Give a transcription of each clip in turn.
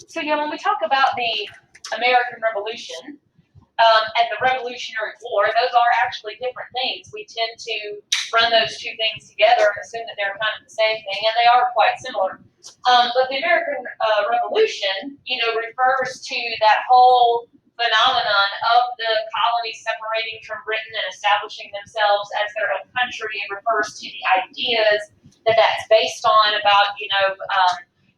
So, when we talk about the American Revolution and the Revolutionary War, those are actually different things. We tend to run those two things together and assume that they're kind of the same thing, and they are quite similar. But the American Revolution, refers to that whole phenomenon of the colonies separating from Britain and establishing themselves as their own country. It refers to the ideas that that's based on about,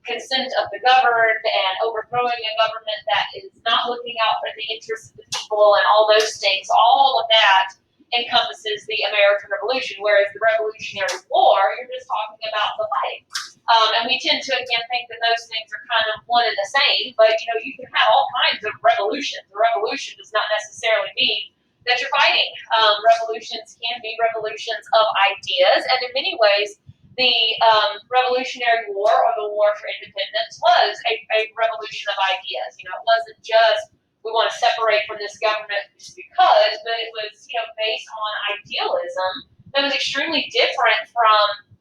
consent of the governed and overthrowing a government that is not looking out for the interests of the people and all those things. All of that encompasses the American Revolution, whereas the Revolutionary War, you're just talking about the fighting. And we tend to, again, think that those things are kind of one and the same, but, you can have all kinds of revolutions. A revolution does not necessarily mean that you're fighting. Revolutions can be revolutions of ideas, and in many ways, the Revolutionary War, or the War for Independence, was a revolution of ideas. It wasn't just, we want to separate from this government just because, but it was, based on idealism that was extremely different from,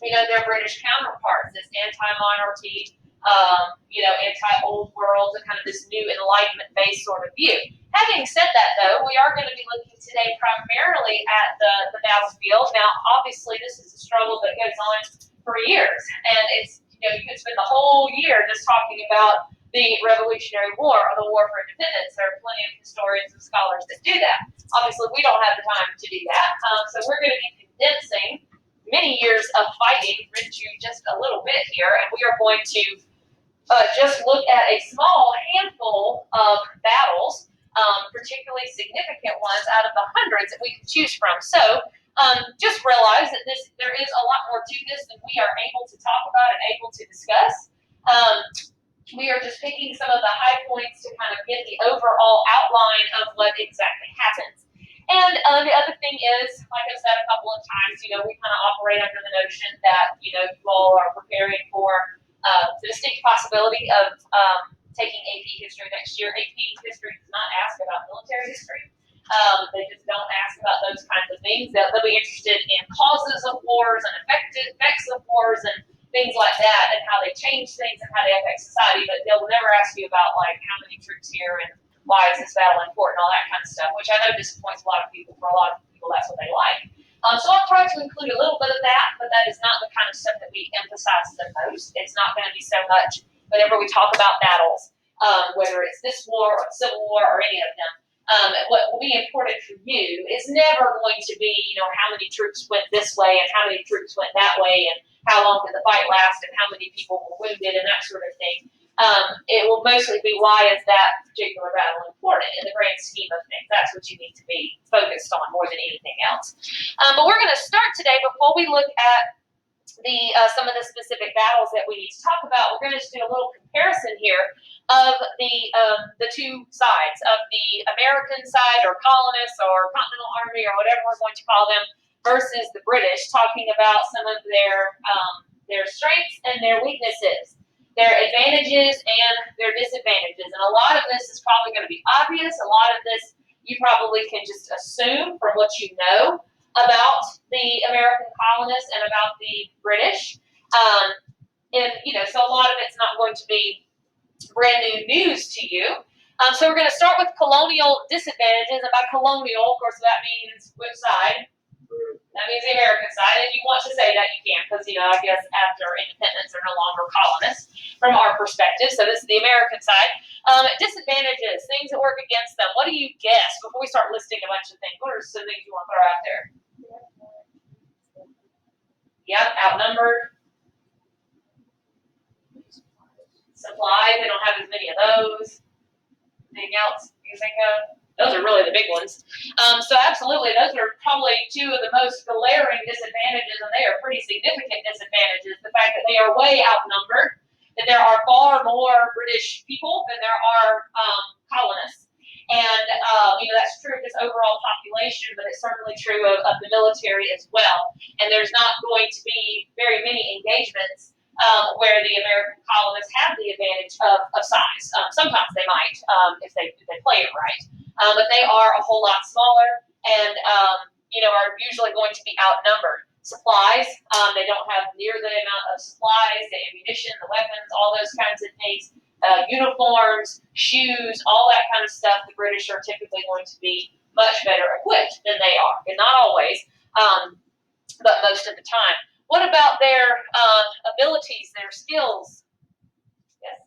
their British counterparts, this anti-monarchy, anti-old world, and kind of this new Enlightenment-based sort of view. Having said that, though, we are going to be looking today primarily at the battlefield. Now, obviously, this is a struggle that goes on for years, and it's, you could spend the whole year just talking about the Revolutionary War or the War for Independence. There are plenty of historians and scholars that do that. Obviously, we don't have the time to do that, so we're going to be condensing many years of fighting into just a little bit here, and we are going to just look at a small handful of battles, particularly significant ones out of the hundreds that we can choose from. So just realize that there is a lot more to this than we are able to talk about and able to discuss. We are just picking some of the high points to kind of get the overall outline of what exactly happens. And the other thing is, like I've said a couple of times, we kind of operate under the notion that, you all are preparing for the distinct possibility of taking AP history next year. AP history does not ask about military history. They just don't ask about those kinds of things. They'll be interested in causes of wars and effects of wars and things like that, and how they change things and how they affect society, but they'll never ask you about, like, how many troops here and why is this battle important, all that kind of stuff, which I know disappoints a lot of people. For a lot of people, that's what they like. So I'll try to include a little bit of that, but that is not the kind of stuff that we emphasize the most. It's not going to be so much whenever we talk about battles, whether it's this war or Civil War or any of them. What will be important for you is never going to be, how many troops went this way and how many troops went that way and how long did the fight last and how many people were wounded and that sort of thing. It will mostly be, why is that particular battle important in the grand scheme of things. That's what you need to be focused on more than anything else. But we're going to start today, before we look at some of the specific battles that we need to talk about, we're going to just do a little comparison here of the two sides, of the American side, or colonists, or Continental Army, or whatever we're going to call them, versus the British, talking about some of their strengths and their weaknesses, their advantages and their disadvantages. And a lot of this is probably going to be obvious. A lot of this you probably can just assume from what you know about the American colonists and about the British. So a lot of it's not going to be brand new news to you. So we're going to start with colonial disadvantages. And by colonial, of course, that means which side? That means the American side. And you want to say that, you can, because, I guess after independence, they're no longer colonists from our perspective. So this is the American side. Disadvantages, things that work against them. What do you guess before we start listing a bunch of things? What are some things you want to throw out there? Yep, outnumbered. Supplies, they don't have as many of those. Anything else you think of? Those are really the big ones. So absolutely, those are probably two of the most glaring disadvantages, and they are pretty significant disadvantages. The fact that they are way outnumbered, that there are far more British people than there are colonists. And, that's true of this overall population, but it's certainly true of the military as well. And there's not going to be very many engagements where the American colonists have the advantage of size. Sometimes they might, if they play it right. But they are a whole lot smaller and, are usually going to be outnumbered. Supplies, they don't have near the amount of supplies, the ammunition, the weapons, all those kinds of things uniforms, shoes, all that kind of stuff, the British are typically going to be much better equipped than they are, and not always, but most of the time. What about their abilities, their skills? Yes.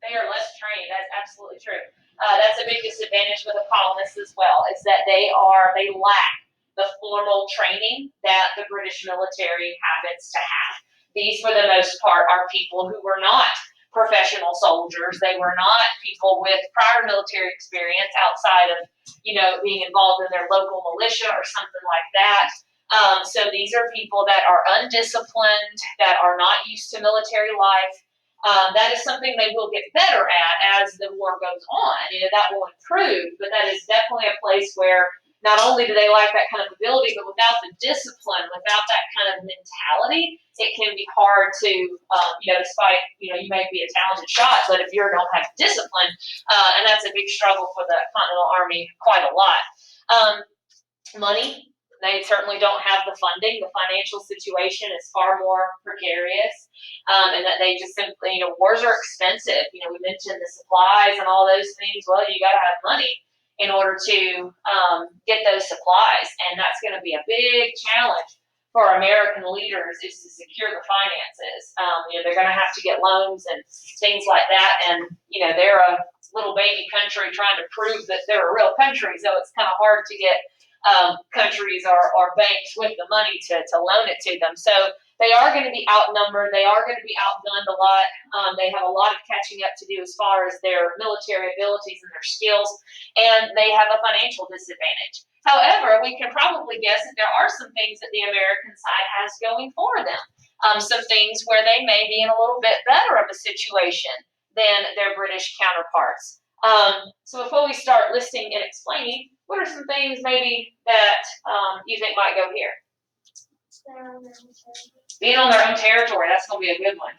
They are less trained. That's absolutely true. That's a big disadvantage for the colonists as well, is that they lack the formal training that the British military happens to have. These, for the most part, are people who were not professional soldiers. They were not people with prior military experience outside of, being involved in their local militia or something like that. So these are people that are undisciplined, that are not used to military life. That is something they will get better at as the war goes on. That will improve, but that is definitely a place where not only do they lack that kind of ability, but without the discipline, without that kind of mentality, it can be hard to, despite, you may be a talented shot, but if you don't have discipline, and that's a big struggle for the Continental Army quite a lot. Money. They certainly don't have the funding. The financial situation is far more precarious, and that they just simply, wars are expensive. We mentioned the supplies and all those things. Well, you got to have money in order to get those supplies, and that's going to be a big challenge for American leaders, is to secure the finances. They're going to have to get loans and things like that, and they're a little baby country trying to prove that they're a real country, so it's kind of hard to get countries or banks with the money to loan it to them. So they are going to be outnumbered. They are going to be outgunned a lot. They have a lot of catching up to do as far as their military abilities and their skills, and they have a financial disadvantage. However, we can probably guess that there are some things that the American side has going for them. Some things where they may be in a little bit better of a situation than their British counterparts. So before we start listing and explaining, what are some things maybe that you think might go here? Being on their own territory, that's going to be a good one.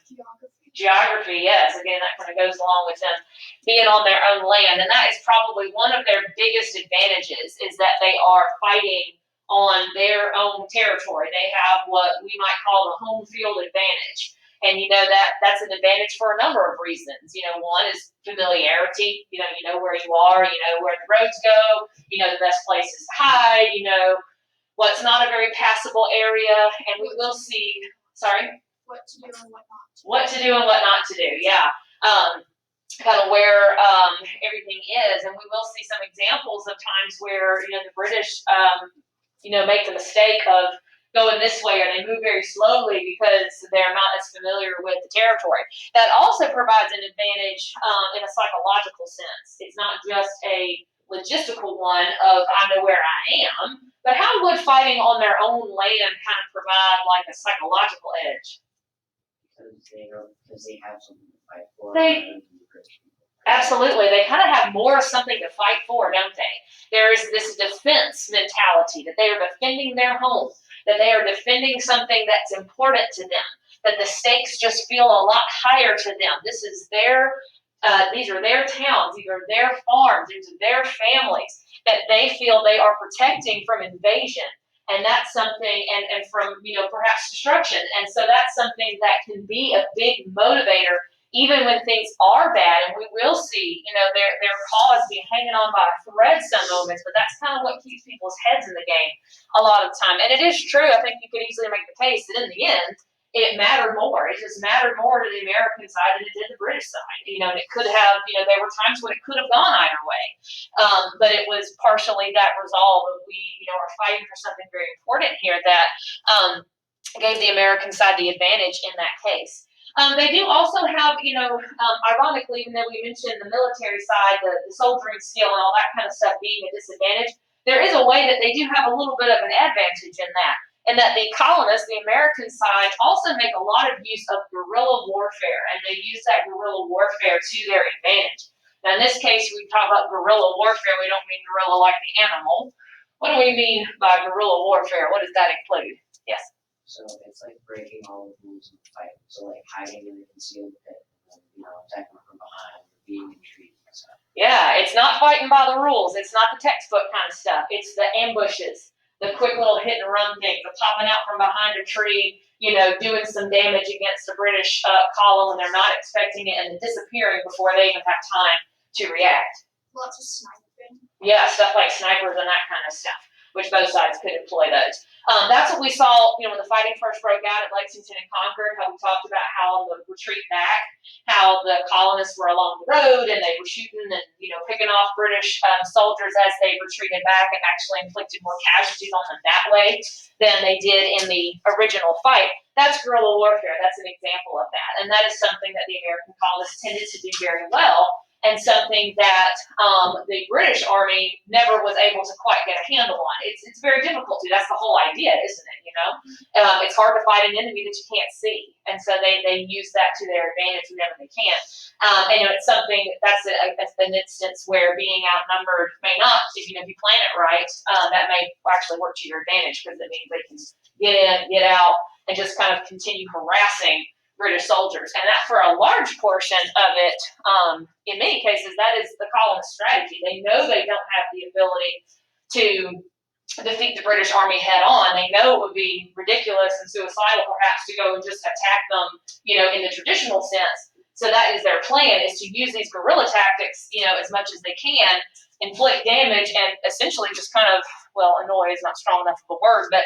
Geography, yes. Again, that kind of goes along with them being on their own land. And that is probably one of their biggest advantages, is that they are fighting on their own territory. They have what we might call the home field advantage. And that's an advantage for a number of reasons. One is familiarity. You know where you are, where the roads go, the best places to hide, what's not a very passable area. And we will see, what to do and what not to do. What to do and what not to do, yeah. Kind of where everything is. And we will see some examples of times where, the British, make the mistake of going this way, or they move very slowly because they're not as familiar with the territory. That also provides an advantage in a psychological sense. It's not just a logistical one of I know where I am, but how would fighting on their own land kind of provide like a psychological edge? Because they have something to fight for. Absolutely. They kind of have more something to fight for, don't they? There is this defense mentality that they are defending their home, that they are defending something that's important to them, that the stakes just feel a lot higher to them. This is these are their towns, these are their farms, these are their families that they feel they are protecting from invasion. And that's something, and from, perhaps destruction. And so that's something that can be a big motivator, even when things are bad. And we will see, their cause be hanging on by a thread some moments, but that's kind of what keeps people's heads in the game a lot of the time. And it is true, I think you could easily make the case that in the end, it mattered more. It just mattered more to the American side than it did the British side. And it could have, there were times when it could have gone either way. But it was partially that resolve of we, are fighting for something very important here that gave the American side the advantage in that case. They do also have, ironically, even though we mentioned the military side, the soldiering skill and all that kind of stuff being a disadvantage, there is a way that they do have a little bit of an advantage in that. And that the colonists, the American side, also make a lot of use of guerrilla warfare, and they use that guerrilla warfare to their advantage. Now, in this case, we talk about guerrilla warfare. We don't mean guerrilla like the animal. What do we mean by guerrilla warfare? What does that include? Yes? So it's like breaking all the rules of the fight. So like hiding in a concealed pit, and then, attacking from behind, being in trees and stuff. Yeah, it's not fighting by the rules. It's not the textbook kind of stuff. It's the ambushes, the quick little hit and run things, the popping out from behind a tree, doing some damage against a British column when they're not expecting it, and then disappearing before they even have time to react. Lots of sniping. Yeah, stuff like snipers and that kind of stuff, which both sides could employ those. That's what we saw, when the fighting first broke out at Lexington and Concord, how we talked about how the retreat back, how the colonists were along the road and they were shooting and, picking off British soldiers as they retreated back, and actually inflicted more casualties on them that way than they did in the original fight. That's guerrilla warfare. That's an example of that. And that is something that the American colonists tended to do very well, and something that the British Army never was able to quite get a handle on. It's very difficult to. That's the whole idea, isn't it? It's hard to fight an enemy that you can't see, and so they use that to their advantage whenever they can. It's something that's an instance where being outnumbered may not, if you plan it right, that may actually work to your advantage, because it means they can get in, get out, and just kind of continue harassing British soldiers. And that, for a large portion of it, in many cases, that is the colonist strategy. They know they don't have the ability to defeat the British Army head on. They know it would be ridiculous and suicidal, perhaps, to go and just attack them, in the traditional sense. So that is their plan, is to use these guerrilla tactics, as much as they can, inflict damage, and essentially just kind of, annoy is not strong enough of a word, but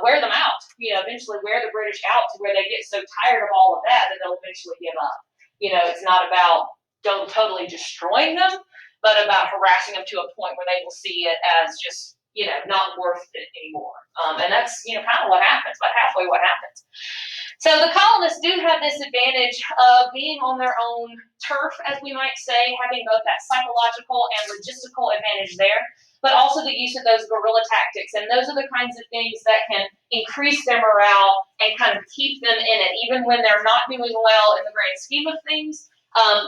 wear them out, eventually wear the British out to where they get so tired of all of that they'll eventually give up. It's not about totally destroying them, but about harassing them to a point where they will see it as just, not worth it anymore. And that's, kind of what happens, about halfway what happens. So the colonists do have this advantage of being on their own turf, as we might say, having both that psychological and logistical advantage there, but also the use of those guerrilla tactics. And those are the kinds of things that can increase their morale and kind of keep them in it, even when they're not doing well in the grand scheme of things.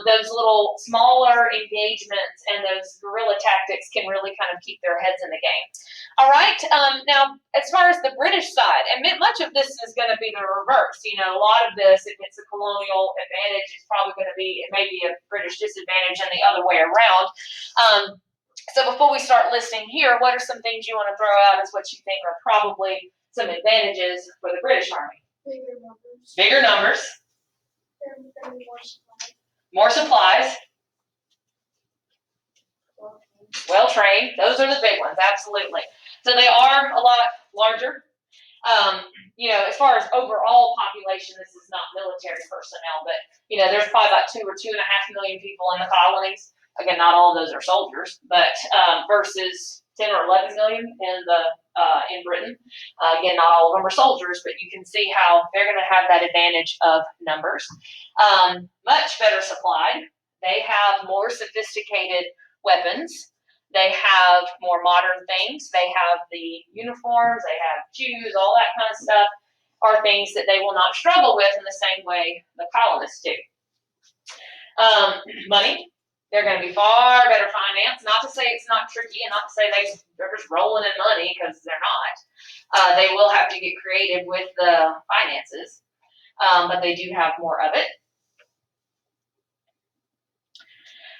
Those little smaller engagements and those guerrilla tactics can really kind of keep their heads in the game. All right. Now, as far as the British side, and much of this is going to be the reverse. A lot of this, if it's a colonial advantage, it may be a British disadvantage, and the other way around. So before we start listing here, what are some things you want to throw out as what you think are probably some advantages for the British Army? Bigger numbers. Bigger numbers. They're more supplies. More supplies. Well trained. Those are the big ones, absolutely. So they are a lot larger. As far as overall population, this is not military personnel, but there's probably about 2 or 2.5 million people in the colonies. Again, not all of those are soldiers, but versus 10 or 11 million in Britain. Again, not all of them are soldiers, but you can see how they're going to have that advantage of numbers. Much better supplied. They have more sophisticated weapons. They have more modern things. They have the uniforms. They have shoes. All that kind of stuff are things that they will not struggle with in the same way the colonists do. Money. They're going to be far better financed. Not to say it's not tricky, and not to say they're just rolling in money, because they're not. They will have to get creative with the finances, but they do have more of it.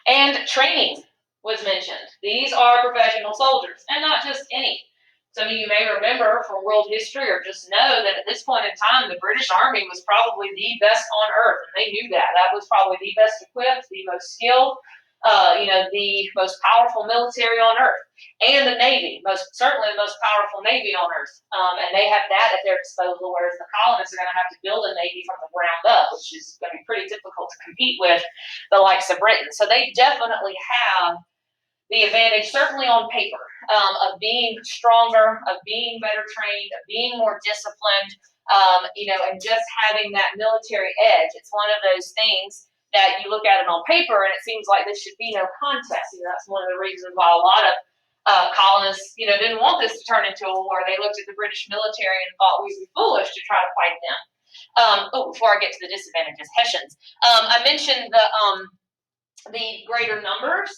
And training was mentioned. These are professional soldiers, and not just any. Some of you may remember from world history, or just know that at this point in time, the British Army was probably the best on earth, and they knew that. That was probably the best equipped, the most skilled, the most powerful military on earth. And the Navy, certainly the most powerful Navy on earth. And they have that at their disposal, whereas the colonists are going to have to build a Navy from the ground up, which is going to be pretty difficult to compete with the likes of Britain. So they definitely have the advantage, certainly on paper, of being stronger, of being better trained, of being more disciplined, and just having that military edge. It's one of those things that you look at it on paper and it seems like this should be no contest. That's one of the reasons why a lot of colonists, didn't want this to turn into a war. They looked at the British military and thought we'd be foolish to try to fight them. Before I get to the disadvantages, Hessians. I mentioned the greater numbers.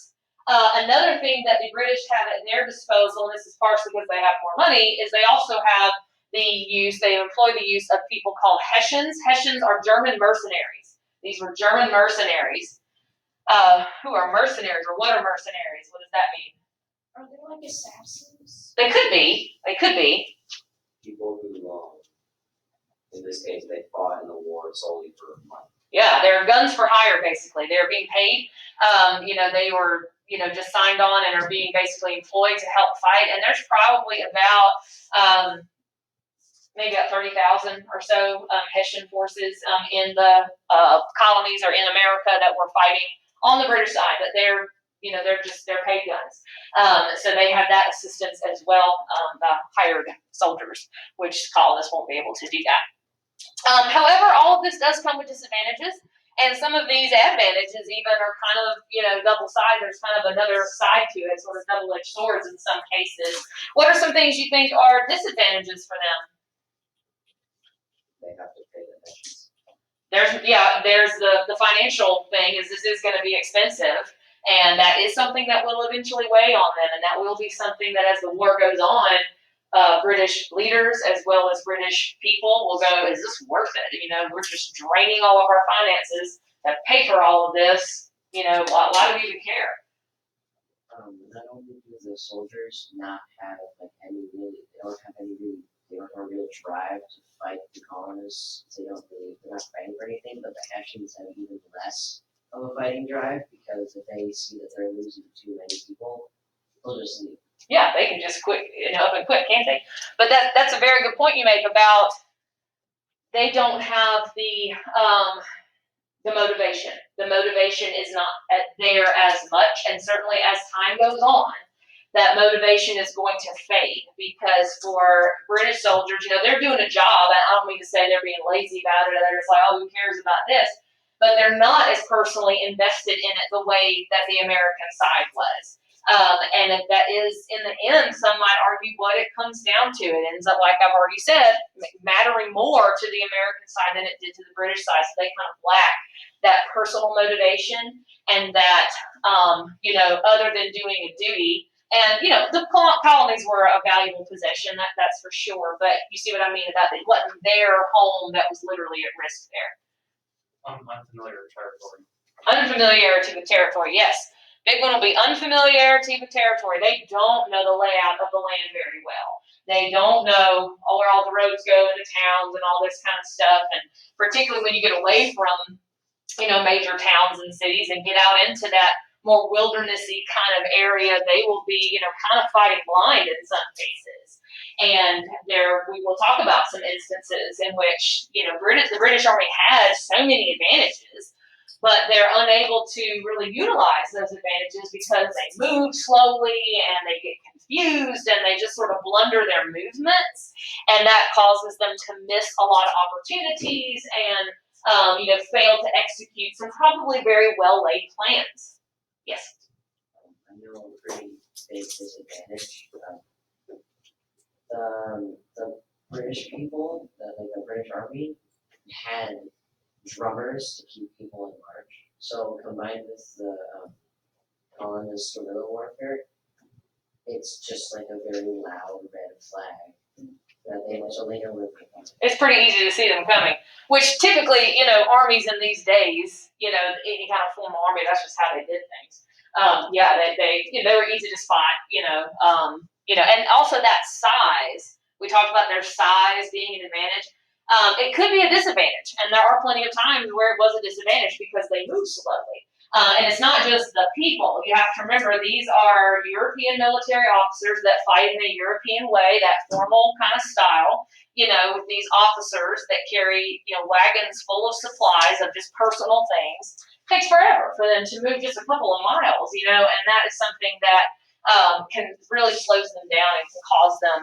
Another thing that the British have at their disposal, and this is partially because they have more money, is they also have they employ the use of people called Hessians. Hessians are German mercenaries. These were German mercenaries. Who are mercenaries, or what are mercenaries? What does that mean? Are they like assassins? They could be. They could be. People who In this case, they fought in the war solely for money. Yeah, they're guns for hire, basically. They're being paid. They were, just signed on and are being basically employed to help fight. And there's probably about maybe about 30,000 or so Hessian forces in the colonies or in America that were fighting on the British side. But they're paid guns. So they have that assistance as well, the hired soldiers, which colonists won't be able to do that. However, all of this does come with disadvantages, and some of these advantages even are kind of, double-sided. There's kind of another side to it, sort of double-edged swords in some cases. What are some things you think are disadvantages for them? They have to pay the Hessians. There's the financial thing is this is going to be expensive, and that is something that will eventually weigh on them, and that will be something that as the war goes on, British leaders as well as British people will go, is this worth it? We're just draining all of our finances to pay for all of this. Why do we even care? Not only do the soldiers not have they don't have a real drive to fight the colonists. They're not fighting for anything, but the Hessians have even less of a fighting drive because if they see that they're losing too many people, they'll just leave. Yeah, they can just quit, up and quit, can't they? But that's a very good point you make about they don't have the motivation. The motivation is not there as much, and certainly as time goes on, that motivation is going to fade because for British soldiers, they're doing a job, and I don't mean to say they're being lazy about it, or they're just like, oh, who cares about this? But they're not as personally invested in it the way that the American side was. And if that is, in the end, some might argue what it comes down to. It ends up, like I've already said, mattering more to the American side than it did to the British side. So they kind of lack that personal motivation and that, other than doing a duty. And, the colonies were a valuable possession, that's for sure. But you see what I mean about it wasn't their home that was literally at risk there. Unfamiliar territory. Unfamiliarity with territory, yes. Big one will be unfamiliarity with territory. They don't know the layout of the land very well. They don't know where all the roads go into towns and all this kind of stuff. And particularly when you get away from, major towns and cities and get out into that more wildernessy kind of area, they will be, kind of fighting blind in some cases. And we will talk about some instances in which, the British Army had so many advantages, but they're unable to really utilize those advantages because they move slowly and they get confused and they just sort of blunder their movements, and that causes them to miss a lot of opportunities and fail to execute some probably very well laid plans. Yes. I know a pretty big disadvantage. The British people, the British Army, had drummers to keep people in march. So combined with the colonist guerrilla warfare, it's just like a very loud red flag that they know where they're coming. It's pretty easy to see them coming, which typically, armies in these days, any kind of formal army, that's just how they did things. They were easy to spot, and also that size. We talked about their size being an advantage. It could be a disadvantage, and there are plenty of times where it was a disadvantage because they move slowly. And it's not just the people. You have to remember these are European military officers that fight in a European way, that formal kind of style, with these officers that carry, wagons full of supplies of just personal things. It takes forever for them to move just a couple of miles, and that is something that can really slows them down and can cause them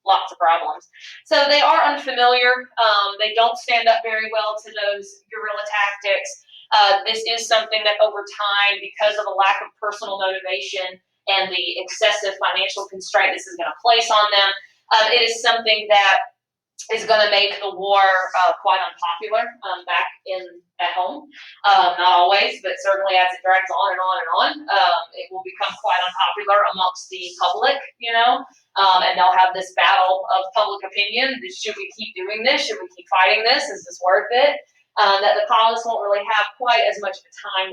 lots of problems. So they are unfamiliar. They don't stand up very well to those guerrilla tactics. This is something that over time, because of a lack of personal motivation and the excessive financial constraint this is going to place on them, it is something that is going to make the war quite unpopular back at home. Not always, but certainly as it drags on and on and on, it will become quite unpopular amongst the public, and they'll have this battle of public opinion. Should we keep doing this? Should we keep fighting this? Is this worth it? That the colonists won't really have quite as much of a time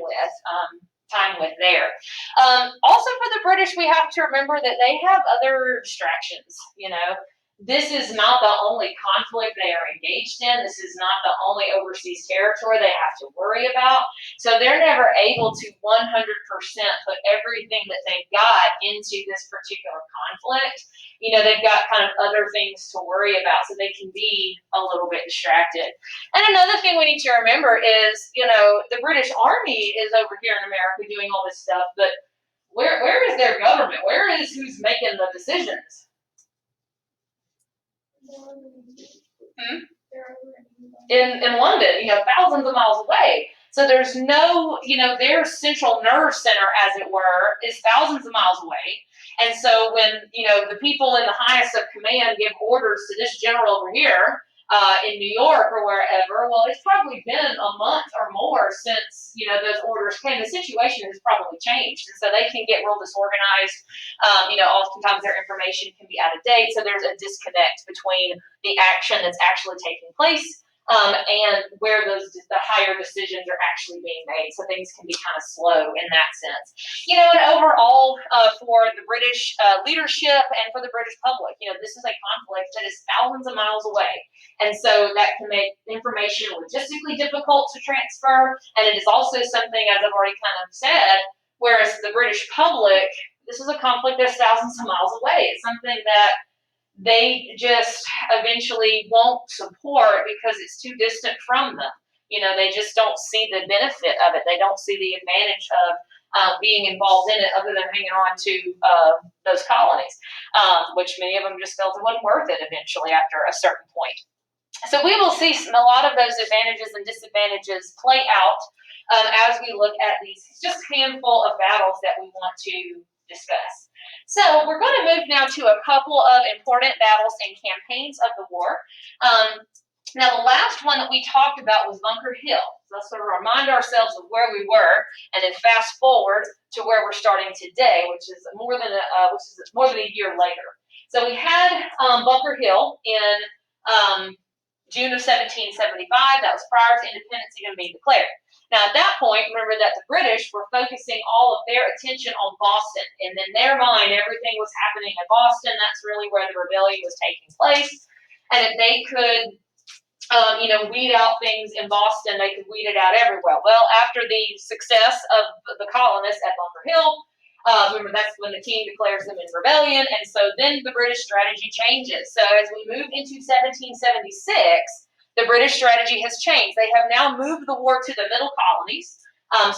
with there. Also for the British, we have to remember that they have other distractions, this is not the only conflict they are engaged in. This is not the only overseas territory they have to worry about. So they're never able to 100% put everything that they've got into this particular conflict. You know, they've got kind of other things to worry about, so they can be a little bit distracted. And another thing we need to remember is, you know, the British Army is over here in America doing all this stuff, but where is their government? Where is who's making the decisions? In London, you know, thousands of miles away. So there's no, you know, their central nerve center, as it were, is thousands of miles away. And so when, you know, the people in the highest of command give orders to this general over here in New York or wherever, well, it's probably been a month or more since, you know, those orders came. The situation has probably changed. And so they can get real disorganized. You know, oftentimes their information can be out of date. So there's a disconnect between the action that's actually taking place and where the higher decisions are actually being made. So things can be kind of slow in that sense. You know, and overall for the British leadership and for the British public, you know, this is a conflict that is thousands of miles away. And so that can make information logistically difficult to transfer. And it is also something, as I've already kind of said, whereas the British public, this is a conflict that's thousands of miles away. It's something that they just eventually won't support because it's too distant from them. You know, they just don't see the benefit of it. They don't see the advantage of being involved in it other than hanging on to those colonies, which many of them just felt it wasn't worth it eventually after a certain point. So we will see a lot of those advantages and disadvantages play out as we look at these just handful of battles that we want to discuss. So we're going to move now to a couple of important battles and campaigns of the war. Now the last one that we talked about was Bunker Hill. So let's sort of remind ourselves of where we were, and then fast forward to where we're starting today, which is more than a year later. So we had Bunker Hill in June of 1775. That was prior to independence even being declared. Now, at that point, remember that the British were focusing all of their attention on Boston. And in their mind, everything was happening in Boston. That's really where the rebellion was taking place. And if they could, you know, weed out things in Boston, they could weed it out everywhere. Well, after the success of the colonists at Bunker Hill, remember that's when the king declares them in rebellion. And so then the British strategy changes. So as we move into 1776, the British strategy has changed. They have now moved the war to the middle colonies.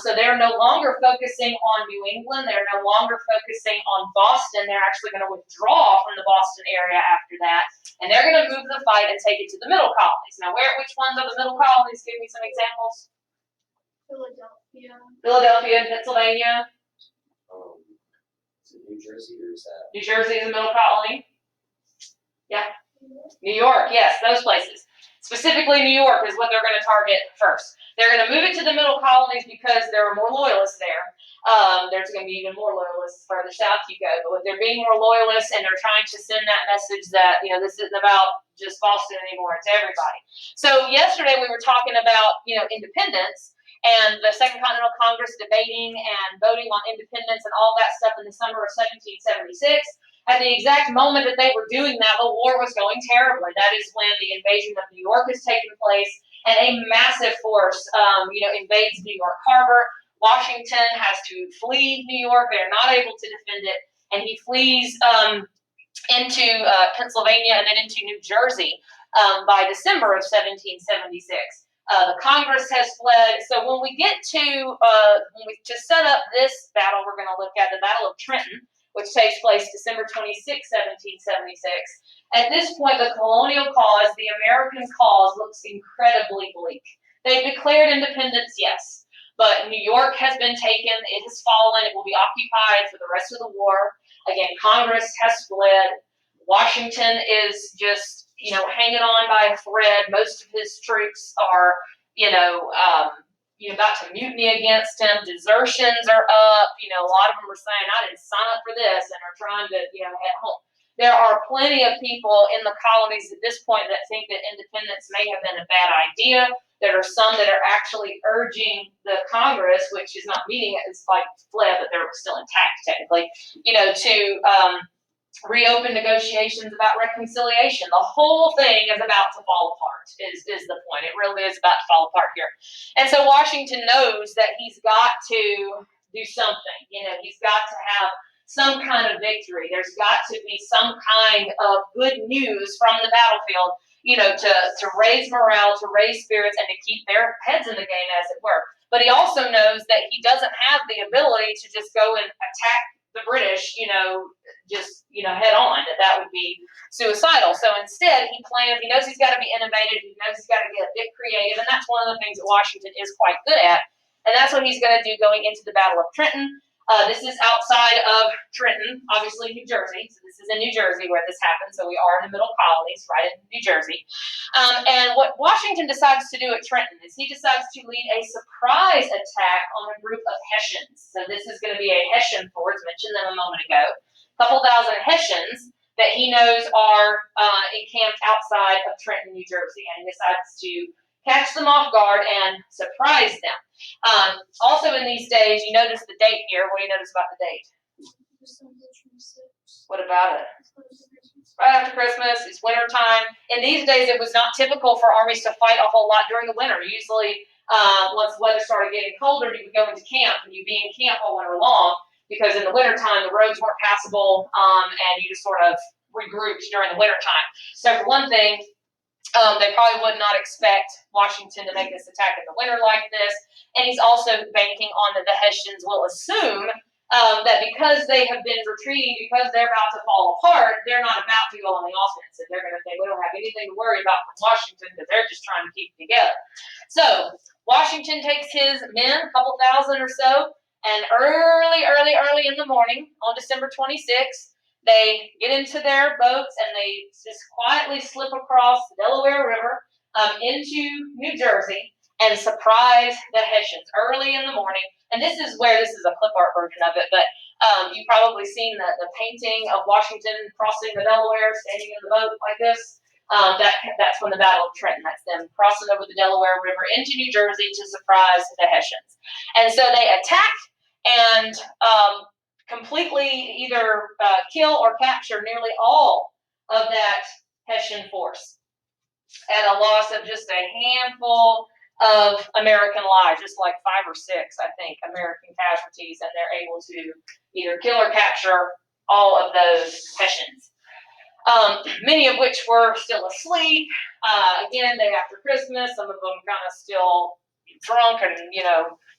So they're no longer focusing on New England. They're no longer focusing on Boston. They're actually going to withdraw from the Boston area after that. And they're going to move the fight and take it to the middle colonies. Now, which ones are the middle colonies? Give me some examples. Philadelphia and Pennsylvania. Is it New Jersey or is that? New Jersey is a middle colony. Yeah. New York, yes, those places. Specifically, New York is what they're going to target first. They're going to move it to the middle colonies because there are more loyalists there. There's going to be even more loyalists further south you go. But with there being more loyalists and they're trying to send that message that, you know, this isn't about just Boston anymore, it's everybody. So yesterday we were talking about, you know, independence and the Second Continental Congress debating and voting on independence and all that stuff in the summer of 1776. At the exact moment that they were doing that, the war was going terribly. That is when the invasion of New York has taken place, and a massive force, you know, invades New York Harbor. Washington has to flee New York. They're not able to defend it, and he flees into Pennsylvania and then into New Jersey by December of 1776. The Congress has fled. So when we get to set up this battle, we're going to look at the Battle of Trenton, which takes place December 26, 1776. At this point, the colonial cause, the American cause, looks incredibly bleak. They've declared independence, yes, but New York has been taken. It has fallen. It will be occupied for the rest of the war. Again, Congress has fled. Washington is just, you know, hanging on by a thread. Most of his troops are, about to mutiny against him. Desertions are up. A lot of them are saying, I didn't sign up for this, and are trying to, head home. There are plenty of people in the colonies at this point that think that independence may have been a bad idea. There are some that are actually urging the Congress, which is not meeting it, it's like fled, but they're still intact technically, to reopen negotiations about reconciliation. The whole thing is about to fall apart, is the point. It really is about to fall apart here. And so Washington knows that he's got to do something. He's got to have some kind of victory. There's got to be some kind of good news from the battlefield, to raise morale, to raise spirits, and to keep their heads in the game, as it were. But he also knows that he doesn't have the ability to just go and attack the British, head on. That would be suicidal. So instead, he plans. He knows he's got to be innovative. He knows he's got to get a bit creative, and that's one of the things that Washington is quite good at. And that's what he's going to do going into the Battle of Trenton. This is outside of Trenton, obviously New Jersey. So this is in New Jersey where this happened. So we are in the middle colonies, right in New Jersey. And what Washington decides to do at Trenton is he decides to lead a surprise attack on a group of Hessians. So this is going to be a Hessian force, mentioned them a moment ago. A couple thousand Hessians that he knows are encamped outside of Trenton, New Jersey. And he decides to catch them off guard and surprise them. Also in these days, you notice the date here. What do you notice about the date? December 26th. What about it? It's close to Christmas. Right after Christmas, it's winter time. In these days, it was not typical for armies to fight a whole lot during the winter. Usually, once the weather started getting colder, you would go into camp, and you'd be in camp all winter long, because in the wintertime, the roads weren't passable, and you just sort of regrouped during the wintertime. So for one thing, they probably would not expect Washington to make this attack in the winter like this. And he's also banking on that the Hessians will assume that because they have been retreating, because they're about to fall apart, they're not about to go on the offensive. They're going to think, we don't have anything to worry about from Washington because they're just trying to keep it together. So Washington takes his men, a couple thousand or so, and early in the morning on December 26th, they get into their boats and they just quietly slip across the Delaware River into New Jersey and surprise the Hessians early in the morning. And this is a clip art version of it, but you've probably seen the painting of Washington crossing the Delaware, standing in the boat like this. That's from the Battle of Trenton. That's them crossing over the Delaware River into New Jersey to surprise the Hessians. And so they attack and completely either kill or capture nearly all of that Hessian force at a loss of just a handful of American lives, just like 5 or 6, I think, American casualties, and they're able to either kill or capture all of those Hessians. Many of which were still asleep. Again, day after Christmas, some of them kind of still drunk and,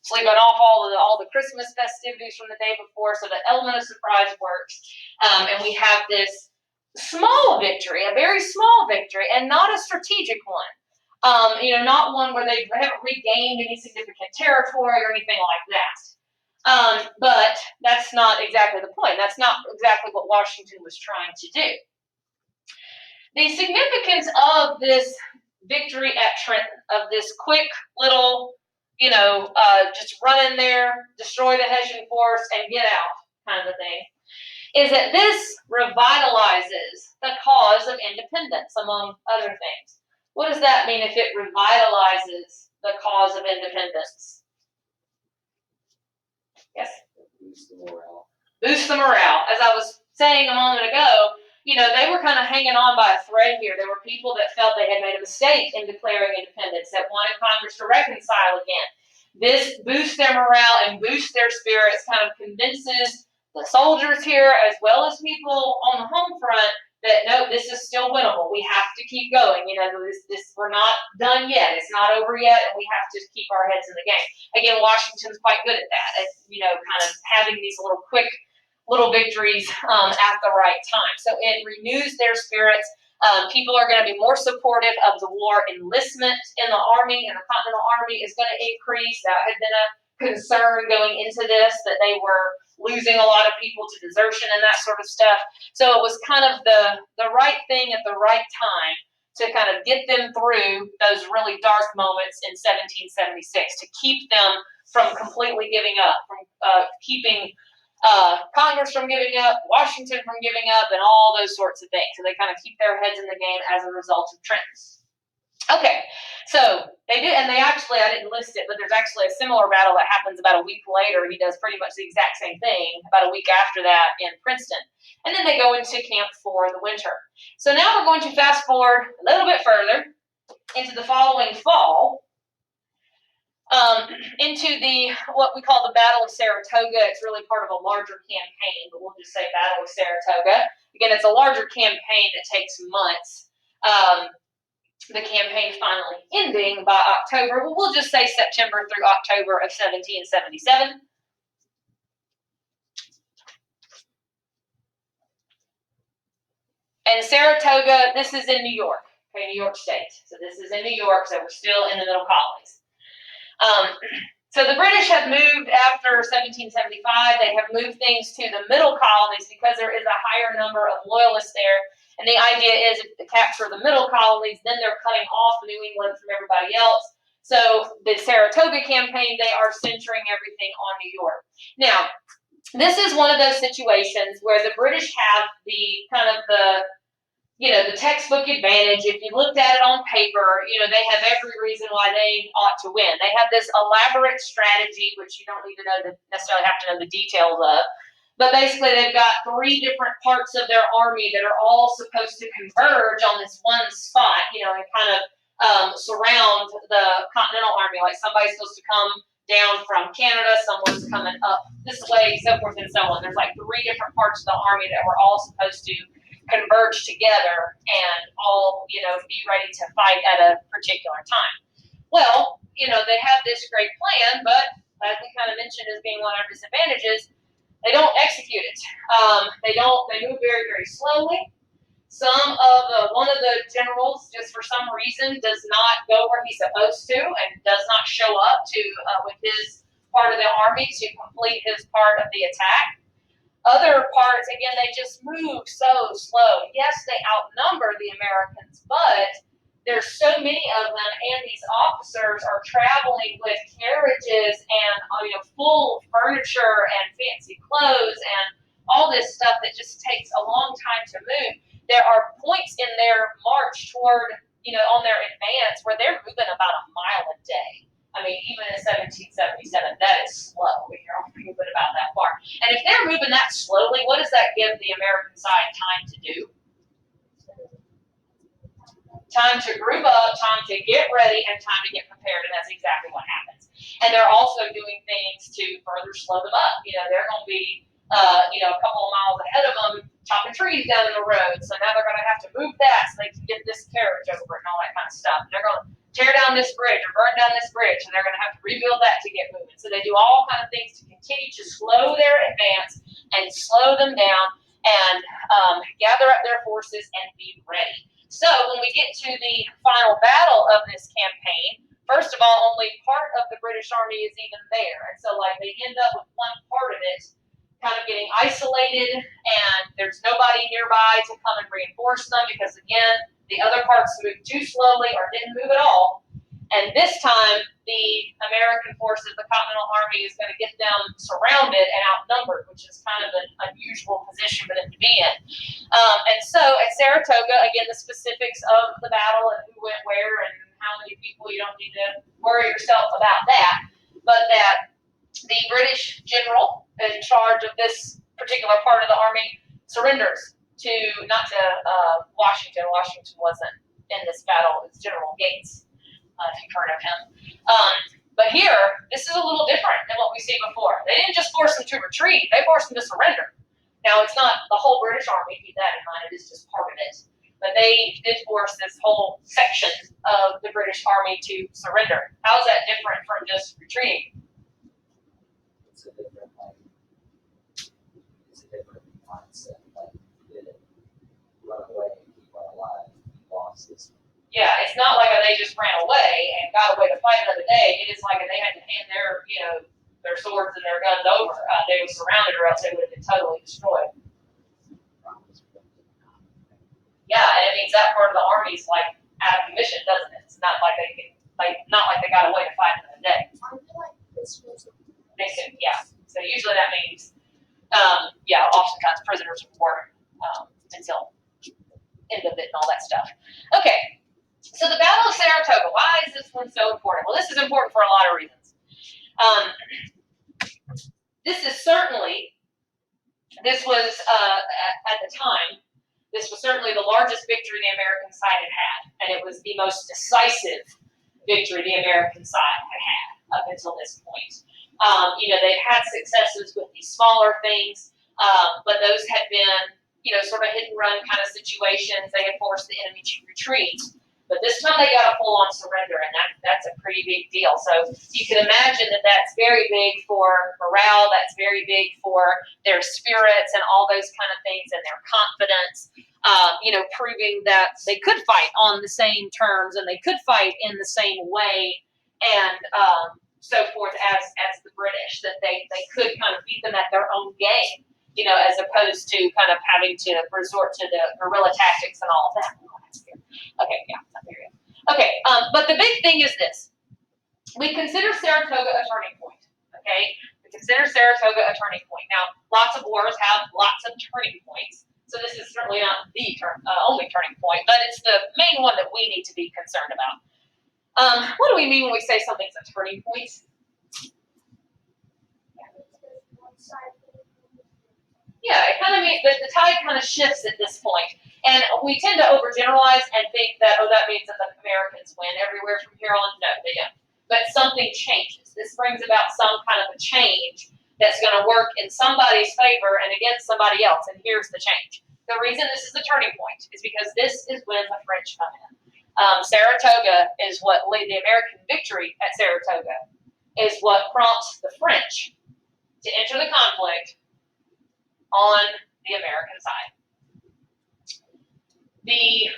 sleeping off all the Christmas festivities from the day before. So the element of surprise works. And we have this small victory, a very small victory, and not a strategic one. Not one where they haven't regained any significant territory or anything like that. But that's not exactly the point. That's not exactly what Washington was trying to do. The significance of this victory at Trenton, of this quick little, just run in there, destroy the Hessian force, and get out kind of a thing, is that this revitalizes the cause of independence, among other things. What does that mean if it revitalizes the cause of independence? Yes? Boost the morale. Boost the morale. As I was saying a moment ago, they were kind of hanging on by a thread here. There were people that felt they had made a mistake in declaring independence, that wanted Congress to reconcile again. This boosts their morale and boosts their spirits, kind of convinces the soldiers here, as well as people on the home front, that no, this is still winnable. We have to keep going. We're not done yet. It's not over yet, and we have to keep our heads in the game. Again, Washington's quite good at that. It's, kind of having these quick victories at the right time. So it renews their spirits. People are going to be more supportive of the war. Enlistment in the Army, in the Continental Army, is going to increase. That had been a concern going into this, that they were losing a lot of people to desertion and that sort of stuff. So it was kind of the right thing at the right time to kind of get them through those really dark moments in 1776, to keep them from completely giving up, from keeping Congress from giving up, Washington from giving up, and all those sorts of things. So they kind of keep their heads in the game as a result of Trenton. Okay, so They do, and they actually, I didn't list it, but there's actually a similar battle that happens about a week later. He does pretty much the exact same thing about a week after that in Princeton. And then they go into camp for the winter. So now we're going to fast forward a little bit further into the following fall, into the what we call the Battle of Saratoga. It's really part of a larger campaign, but we'll just say Battle of Saratoga. Again, it's a larger campaign that takes months. The campaign finally ending by October, but we'll just say September through October of 1777. And Saratoga, this is in New York, okay, New York State. So this is in New York, so we're still in the middle colonies. So the British have moved after 1775. They have moved things to the middle colonies because there is a higher number of loyalists there. And the idea is if they capture the middle colonies, then they're cutting off New England from everybody else. So the Saratoga campaign, they are centering everything on New York. Now, this is one of those situations where the British have the kind of the textbook advantage. If you looked at it on paper, they have every reason why they ought to win. They have this elaborate strategy, which you don't need to necessarily have to know the details of. But basically, they've got 3 different parts of their army that are all supposed to converge on this one spot, and kind of surround the Continental Army. Like somebody's supposed to come down from Canada, someone's coming up this way, so forth and so on. There's like 3 different parts of the army that were all supposed to converge together and all, be ready to fight at a particular time. Well, they have this great plan, but as we kind of mentioned as being one of our disadvantages, they don't execute it. They move very, very slowly. One of the generals, just for some reason, does not go where he's supposed to and does not show up with his part of the army to complete his part of the attack. Other parts, again, they just move so slow. Yes, they outnumber the Americans, but there's so many of them, and these officers are traveling with carriages and full furniture and fancy clothes and all this stuff that just takes a long time to move. There are points in their march toward, on their advance where they're moving about a mile a day. I mean, even in 1777, that is slow if you're only moving about that far. And if they're moving that slowly, what does that give the American side time to do? Time to group up, time to get ready, and time to get prepared, and that's exactly what happens. And they're also doing things to further slow them up. They're going to be, a couple of miles ahead of them, chopping trees down in the road. So now they're going to have to move that so they can get this carriage over it and all that kind of stuff. And they're going to tear down this bridge or burn down this bridge, and they're going to have to rebuild that to get moving. So they do all kinds of things to continue to slow their advance and slow them down and gather up their forces and be ready. So when we get to the final battle of this campaign, first of all, only part of the British Army is even there. And so they end up with one part of it kind of getting isolated, and there's nobody nearby to come and reinforce them because, again, the other parts moved too slowly or didn't move at all. And this time, the American forces, the Continental Army, is going to get them surrounded and outnumbered, which is kind of an unusual position for them to be in. And so at Saratoga, again, the specifics of the battle and who went where and how many people, you don't need to worry yourself about that. But that the British general in charge of this particular part of the army surrenders not to Washington. Washington wasn't in this battle. It was General Gates, if you've heard of him. But here, this is a little different than what we see before. They didn't just force them to retreat. They forced them to surrender. Now, it's not the whole British Army, keep that in mind. It is just part of it. But they did force this whole section of the British Army to surrender. How is that different from just retreating? It's a different mindset. You didn't run away and keep one alive. You lost this. Yeah, it's not like they just ran away and got away to fight another day. It is like they had to hand their swords and their guns over. They were surrounded, or else they would have been totally destroyed. Yeah, and it means that part of the army's out of commission, doesn't it? It's not like they got away to fight another day. They could, yeah. So usually that means, oftentimes prisoners of war until end of it and all that stuff. Okay, so the Battle of Saratoga. Why is this one one so important? Well, this is important for a lot of reasons. This was, at the time, this was certainly the largest victory the American side had had, and it was the most decisive victory the American side had had up until this point. They'd had successes with these smaller things, but those had been, sort of hit and run kind of situations. They had forced the enemy to retreat. But this time they got a full-on surrender, and that's a pretty big deal. So you can imagine that that's very big for morale. That's very big for their spirits and all those kind of things, and their confidence. Proving that they could fight on the same terms and they could fight in the same way, and so forth as the British. That they could kind of beat them at their own game, as opposed to kind of having to resort to the guerrilla tactics and all of that. Okay, yeah, there you go. Okay, but the big thing is this. We consider Saratoga a turning point, okay? We consider Saratoga a turning point. Now, lots of wars have lots of turning points, so this is certainly not the only turning point, but it's the main one that we need to be concerned about. What do we mean when we say something's a turning point? Yeah, it kind of means that the tide kind of shifts at this point. And we tend to overgeneralize and think that, that means that the Americans win everywhere from here on. No, they don't. But something changes. This brings about some kind of a change that's going to work in somebody's favor and against somebody else. And here's the change. The reason this is a turning point is because this is when the French come in. Saratoga is what the American victory at Saratoga is what prompts the French to enter the conflict on the American side. The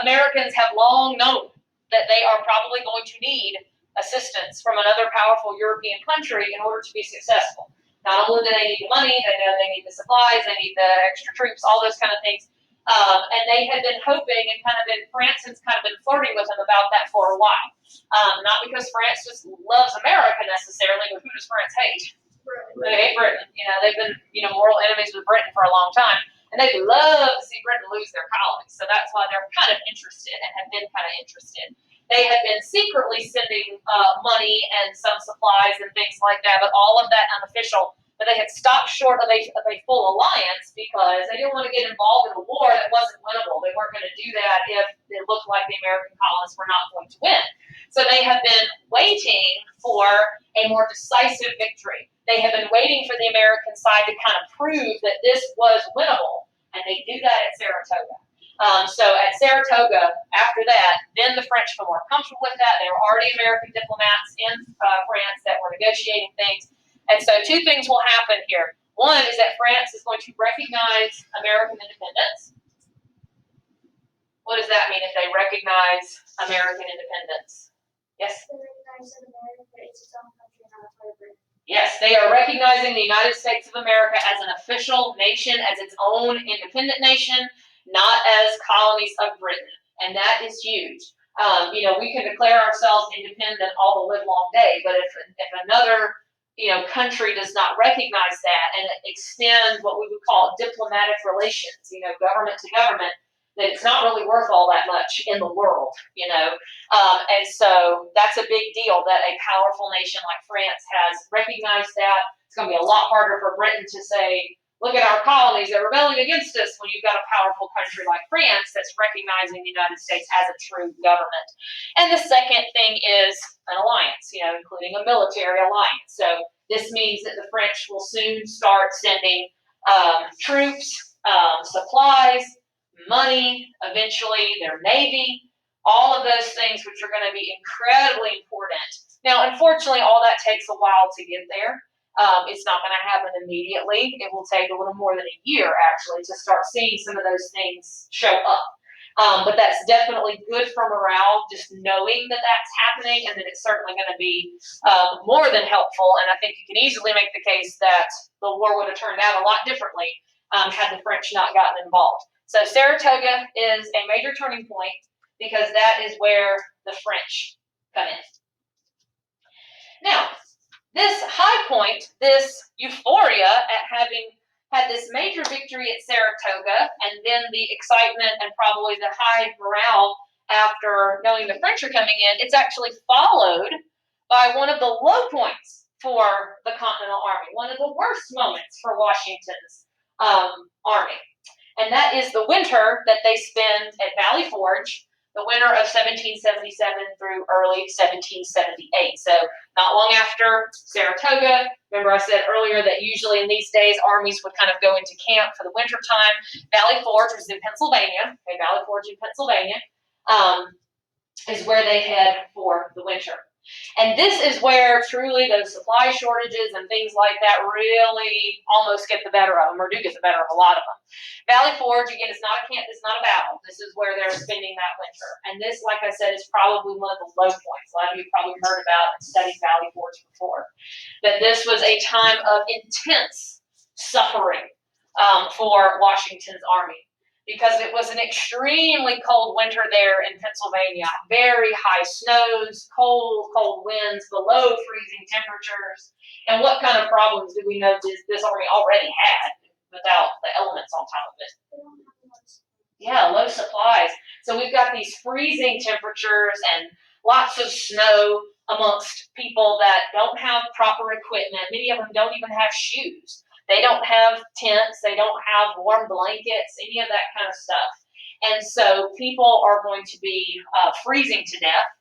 Americans have long known that they are probably going to need assistance from another powerful European country in order to be successful. Not only do they need the money, they know they need the supplies, they need the extra troops, all those kind of things. And they had been hoping and France has kind of been flirting with them about that for a while. Not because France just loves America necessarily, but who does France hate? They hate Britain. They've been, mortal enemies with Britain for a long time. And they'd love to see Britain lose their colonies. So that's why they're kind of interested and have been kind of interested. They had been secretly sending money and some supplies and things like that, but all of that unofficial. But they had stopped short of a full alliance because they didn't want to get involved in a war that wasn't winnable. They weren't going to do that if it looked like the American colonists were not going to win. So they have been waiting for a more decisive victory. They have been waiting for the American side to kind of prove that this was winnable, and they do that at Saratoga. So at Saratoga, after that, then the French felt more comfortable with that. There were already American diplomats in France that were negotiating things. And so two things will happen here. One is that France is going to recognize American independence. What does that mean if they recognize American independence? Yes? They recognize that America is its own country, not a part of Britain. Yes, they are recognizing the United States of America as an official nation, as its own independent nation, not as colonies of Britain. And that is huge. We can declare ourselves independent all the live long day, but if another country does not recognize that and extend what we would call diplomatic relations, government to government, that it's not really worth all that much in the world, and so that's a big deal that a powerful nation like France has recognized that. It's going to be a lot harder for Britain to say, look at our colonies, they're rebelling against us, when you've got a powerful country like France that's recognizing the United States as a true government. And the second thing is an alliance, including a military alliance. So this means that the French will soon start sending troops, supplies, money, eventually their navy, all of those things which are going to be incredibly important. Now, unfortunately, all that takes a while to get there. It's not going to happen immediately. It will take a little more than a year, actually, to start seeing some of those things show up. But that's definitely good for morale, just knowing that that's happening, and that it's certainly going to be more than helpful. And I think you can easily make the case that the war would have turned out a lot differently had the French not gotten involved. So Saratoga is a major turning point because that is where the French come in. Now, this high point, this euphoria at having had this major victory at Saratoga, and then the excitement and probably the high morale after knowing the French are coming in, it's actually followed by one of the low points for the Continental Army, one of the worst moments for Washington's army. And that is the winter that they spend at Valley Forge, the winter of 1777 through early 1778. So not long after Saratoga. Remember I said earlier that usually in these days armies would kind of go into camp for the winter time. Valley Forge was in Pennsylvania. Okay, Valley Forge in Pennsylvania is where they head for the winter. And this is where truly those supply shortages and things like that really almost get the better of them, or do get the better of a lot of them. Valley Forge, again, it's not a camp, it's not a battle. This is where they're spending that winter. And this, like I said, is probably one of the low points. A lot of you probably heard about and studied Valley Forge before. That this was a time of intense suffering for Washington's army, because it was an extremely cold winter there in Pennsylvania. Very high snows, cold winds, below freezing temperatures. And what kind of problems do we know this army already had without the elements on top of it? Yeah, low supplies. So we've got these freezing temperatures and lots of snow amongst people that don't have proper equipment. Many of them don't even have shoes. They don't have tents, they don't have warm blankets, any of that kind of stuff. And so people are going to be freezing to death.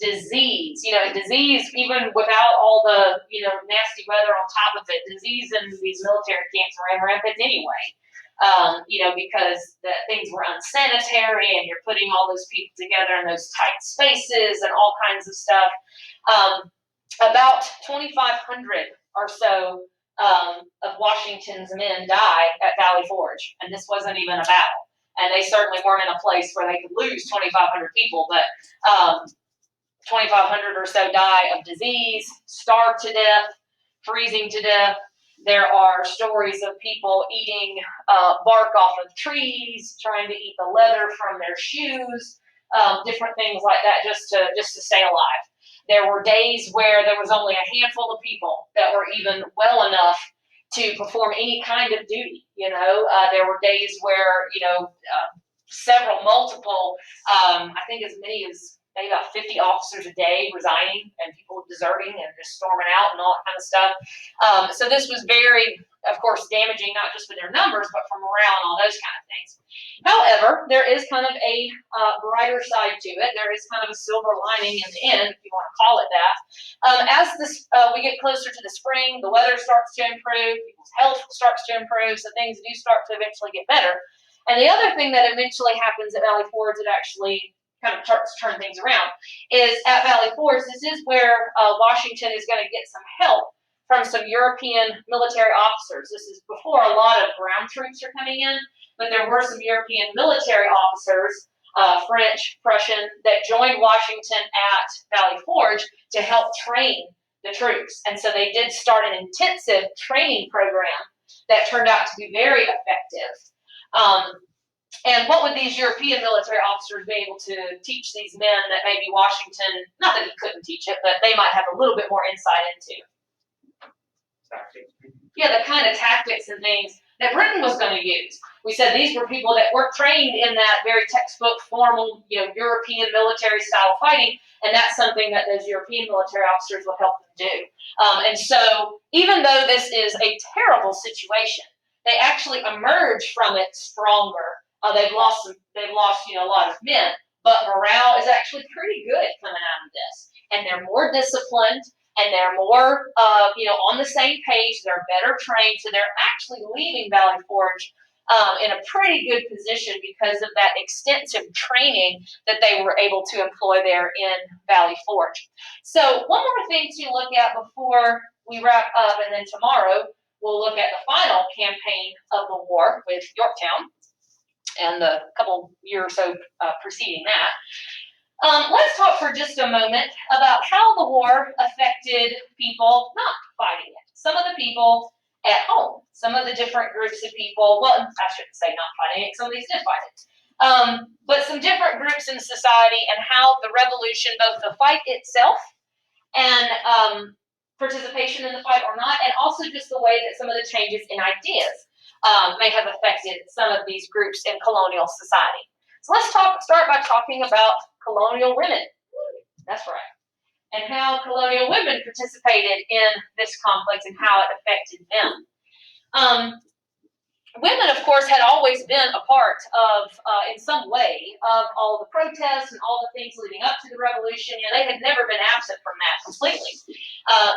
Disease, disease, even without all the, nasty weather on top of it, disease in these military camps ran rampant anyway. Because things were unsanitary and you're putting all those people together in those tight spaces and all kinds of stuff. About 2,500 or so of Washington's men die at Valley Forge, and this wasn't even a battle. And they certainly weren't in a place where they could lose 2,500 people, but 2,500 or so die of disease, starved to death, freezing to death. There are stories of people eating bark off of trees, trying to eat the leather from their shoes, different things like that, just to stay alive. There were days where there was only a handful of people that were even well enough to perform any kind of duty. There were days where multiple, I think as many as maybe about 50 officers a day resigning and people deserting and just storming out and all that kind of stuff. So this was very, of course, damaging, not just for their numbers, but for morale and all those kind of things. However, there is kind of a brighter side to it. There is kind of a silver lining in the end, if you want to call it that. As we get closer to the spring, the weather starts to improve, people's health starts to improve, so things do start to eventually get better. And the other thing that eventually happens at Valley Forge that actually kind of starts to turn things around is at Valley Forge, this is where Washington is going to get some help from some European military officers. This is before a lot of ground troops are coming in, but there were some European military officers, French, Prussian, that joined Washington at Valley Forge to help train the troops. And so they did start an intensive training program that turned out to be very effective. And what would these European military officers be able to teach these men that maybe Washington, not that he couldn't teach it, but they might have a little bit more insight into? Tactics. Yeah, the kind of tactics and things that Britain was going to use. We said these were people that weren't trained in that very textbook, formal, European military style fighting, and that's something that those European military officers will help them do. And so, even though this is a terrible situation, they actually emerge from it stronger. They've lost a lot of men, but morale is actually pretty good coming out of this, and they're more disciplined. And they're more, on the same page. They're better trained, so they're actually leaving Valley Forge in a pretty good position because of that extensive training that they were able to employ there in Valley Forge. So one more thing to look at before we wrap up, and then tomorrow we'll look at the final campaign of the war with Yorktown and the couple years or so preceding that. Let's talk for just a moment about how the war affected people not fighting it. Some of the people at home, some of the different groups of people, well, I shouldn't say not fighting it, some of these did fight it. But some different groups in society and how the revolution, both the fight itself and participation in the fight or not, and also just the way that some of the changes in ideas may have affected some of these groups in colonial society. So let's start by talking about colonial women. That's right. And how colonial women participated in this conflict and how it affected them. Women, of course, had always been a part of, in some way, of all the protests and all the things leading up to the revolution. You know, they had never been absent from that completely.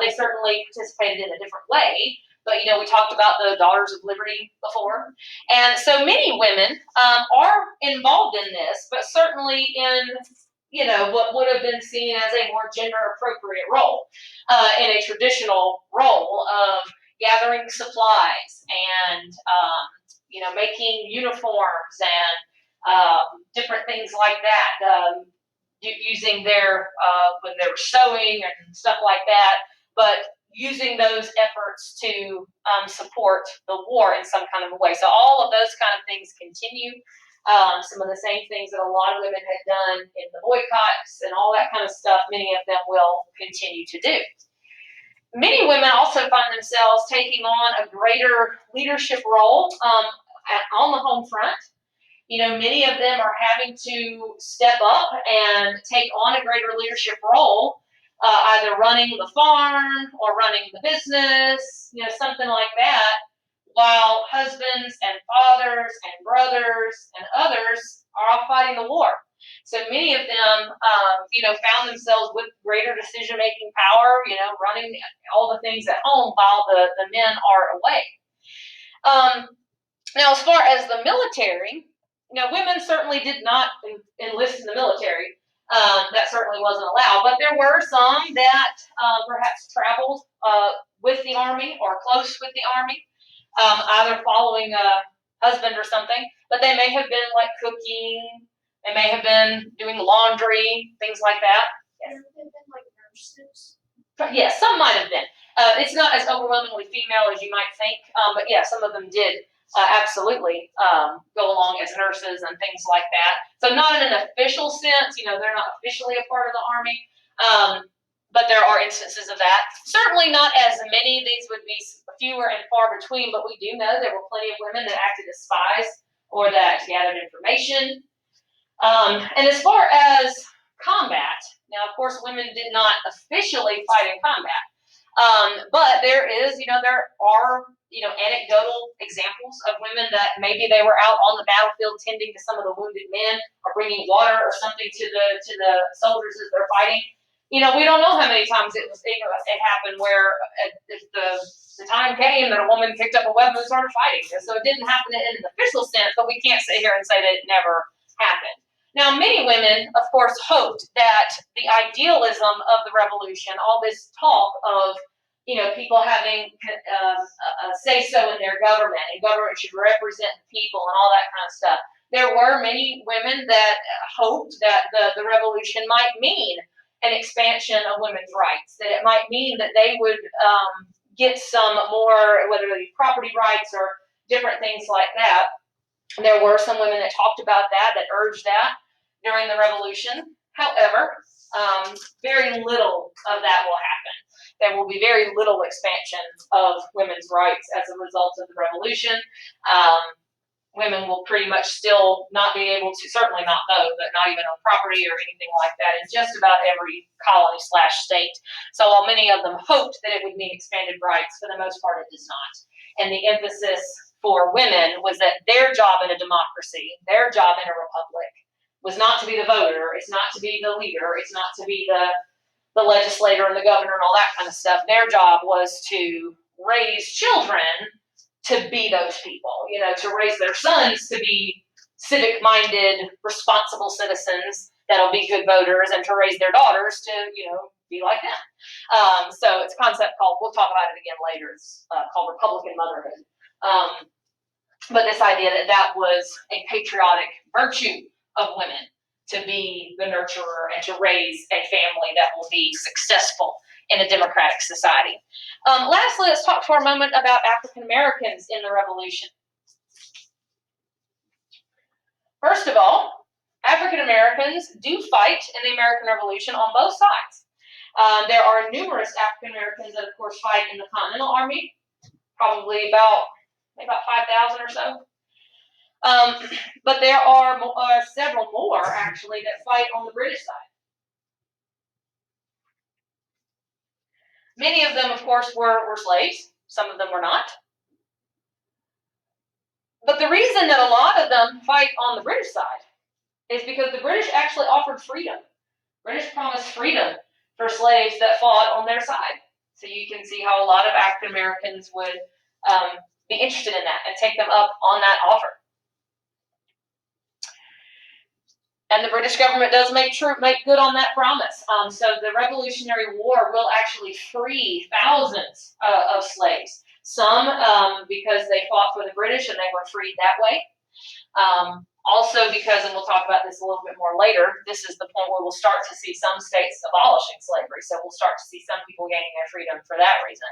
They certainly participated in a different way. But, you know, we talked about the Daughters of Liberty before. And so many women are involved in this, but certainly in, you know, what would have been seen as a more gender-appropriate role, in a traditional role of gathering supplies and, you know, making uniforms and different things like that, using their, when they were sewing and stuff like that, but using those efforts to support the war in some kind of a way. So all of those kind of things continue. Some of the same things that a lot of women had done in the boycotts and all that kind of stuff, many of them will continue to do. Many women also find themselves taking on a greater leadership role on the home front. You know, many of them are having to step up and take on a greater leadership role, either running the farm or running the business, you know, something like that, while husbands and fathers and brothers and others are off fighting the war. So many of them, you know, found themselves with greater decision-making power, you know, running all the things at home while the men are away. Now, as far as the military, you know, women certainly did not enlist in the military. That certainly wasn't allowed. But there were some that perhaps traveled with the Army or close with the Army, either following a husband or something. But they may have been like cooking. They may have been doing laundry, things like that. There have been like nurses. Yes, some might have been. It's not as overwhelmingly female as you might think, but yeah, some of them did absolutely go along as nurses and things like that. So not in an official sense, you know, they're not officially a part of the Army, but there are instances of that. Certainly not as many. These would be fewer and far between, but we do know there were plenty of women that acted as spies or that gathered information. And as far as combat, now of course women did not officially fight in combat, but there are anecdotal examples of women that maybe they were out on the battlefield tending to some of the wounded men or bringing water or something to the soldiers as they're fighting. You know, we don't know how many times it happened where if the time came that a woman picked up a weapon and started fighting. So it didn't happen in an official sense, but we can't sit here and say that it never happened. Now, many women, of course, hoped that the idealism of the revolution, all this talk of, you know, people having a say-so in their government, and government should represent the people and all that kind of stuff. There were many women that hoped that the revolution might mean an expansion of women's rights, that it might mean that they would get some more, whether it be property rights or different things like that. There were some women that talked about that urged that during the revolution. However, very little of that will happen. There will be very little expansion of women's rights as a result of the revolution. Women will pretty much still not be able to, certainly not vote, but not even on property or anything like that in just about every colony/state. So while many of them hoped that it would mean expanded rights, for the most part it does not. And the emphasis for women was that their job in a democracy, their job in a republic, was not to be the voter, it's not to be the leader, it's not to be the legislator and the governor and all that kind of stuff. Their job was to raise children to be those people, you know, to raise their sons to be civic-minded, responsible citizens that'll be good voters, and to raise their daughters to, you know, be like them. So it's a concept called, we'll talk about it again later, it's called Republican motherhood. But this idea that was a patriotic virtue of women, to be the nurturer and to raise a family that will be successful in a democratic society. Lastly, let's talk for a moment about African Americans in the Revolution. First of all, African Americans do fight in the American Revolution on both sides. There are numerous African Americans that, of course, fight in the Continental Army, probably about 5,000 or so. But there are several more actually that fight on the British side. Many of them, of course, were slaves. Some of them were not. But the reason that a lot of them fight on the British side is because the British actually offered freedom. British promised freedom for slaves that fought on their side. So you can see how a lot of African Americans would be interested in that and take them up on that offer. And the British government does make good on that promise. So the Revolutionary War will actually free thousands of slaves. Some because they fought for the British and they were freed that way. Also because, and we'll talk about this a little bit more later, this is the point where we'll start to see some states abolishing slavery. So we'll start to see some people gaining their freedom for that reason.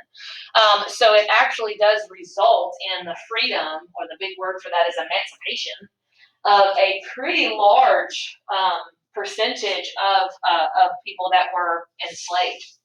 So it actually does result in the freedom, or the big word for that is emancipation, of a pretty large percentage of people that were enslaved.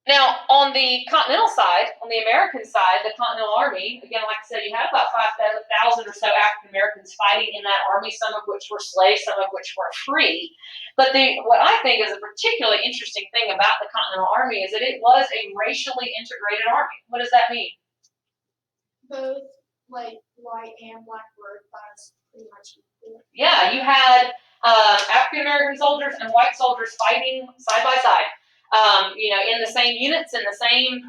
Now, on the continental side, on the American side, the Continental Army, again, like I said, you had about 5,000 or so African Americans fighting in that army, some of which were slaves, some of which were free. But what I think is a particularly interesting thing about the Continental Army is that it was a racially integrated army. What does that mean? Both like white and black were pretty much equal. Yeah, you had African American soldiers and white soldiers fighting side by side. In the same units, in the same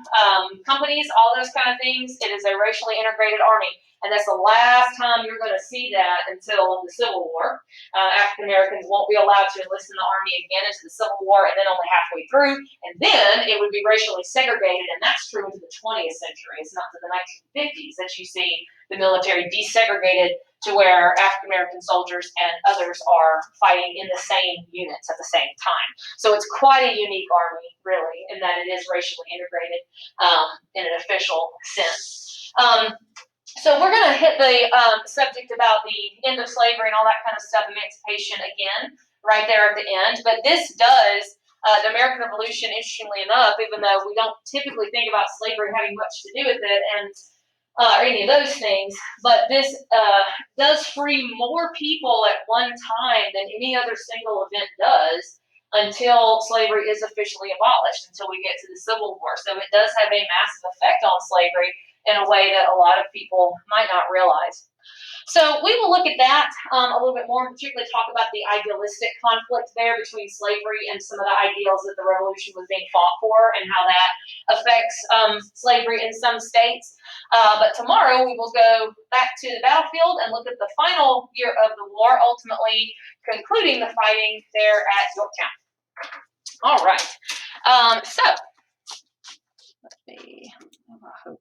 companies, all those kind of things. It is a racially integrated army. And that's the last time you're going to see that until the Civil War. African Americans won't be allowed to enlist in the army again into the Civil War, and then only halfway through. And then it would be racially segregated, and that's true into the 20th century. It's not to the 1950s that you see the military desegregated to where African American soldiers and others are fighting in the same units at the same time. So it's quite a unique army, really, in that it is racially integrated in an official sense. So we're going to hit the subject about the end of slavery and all that kind of stuff, emancipation again, right there at the end. But this does, the American Revolution, interestingly enough, even though we don't typically think about slavery having much to do with it, and or any of those things, but this does free more people at one time than any other single event does until slavery is officially abolished, until we get to the Civil War. So it does have a massive effect on slavery in a way that a lot of people might not realize. So we will look at that a little bit more, and particularly talk about the idealistic conflict there between slavery and some of the ideals that the revolution was being fought for, and how that affects slavery in some states. But tomorrow we will go back to the battlefield and look at the final year of the war, ultimately concluding the fighting there at Yorktown. All right. So let me, I hope.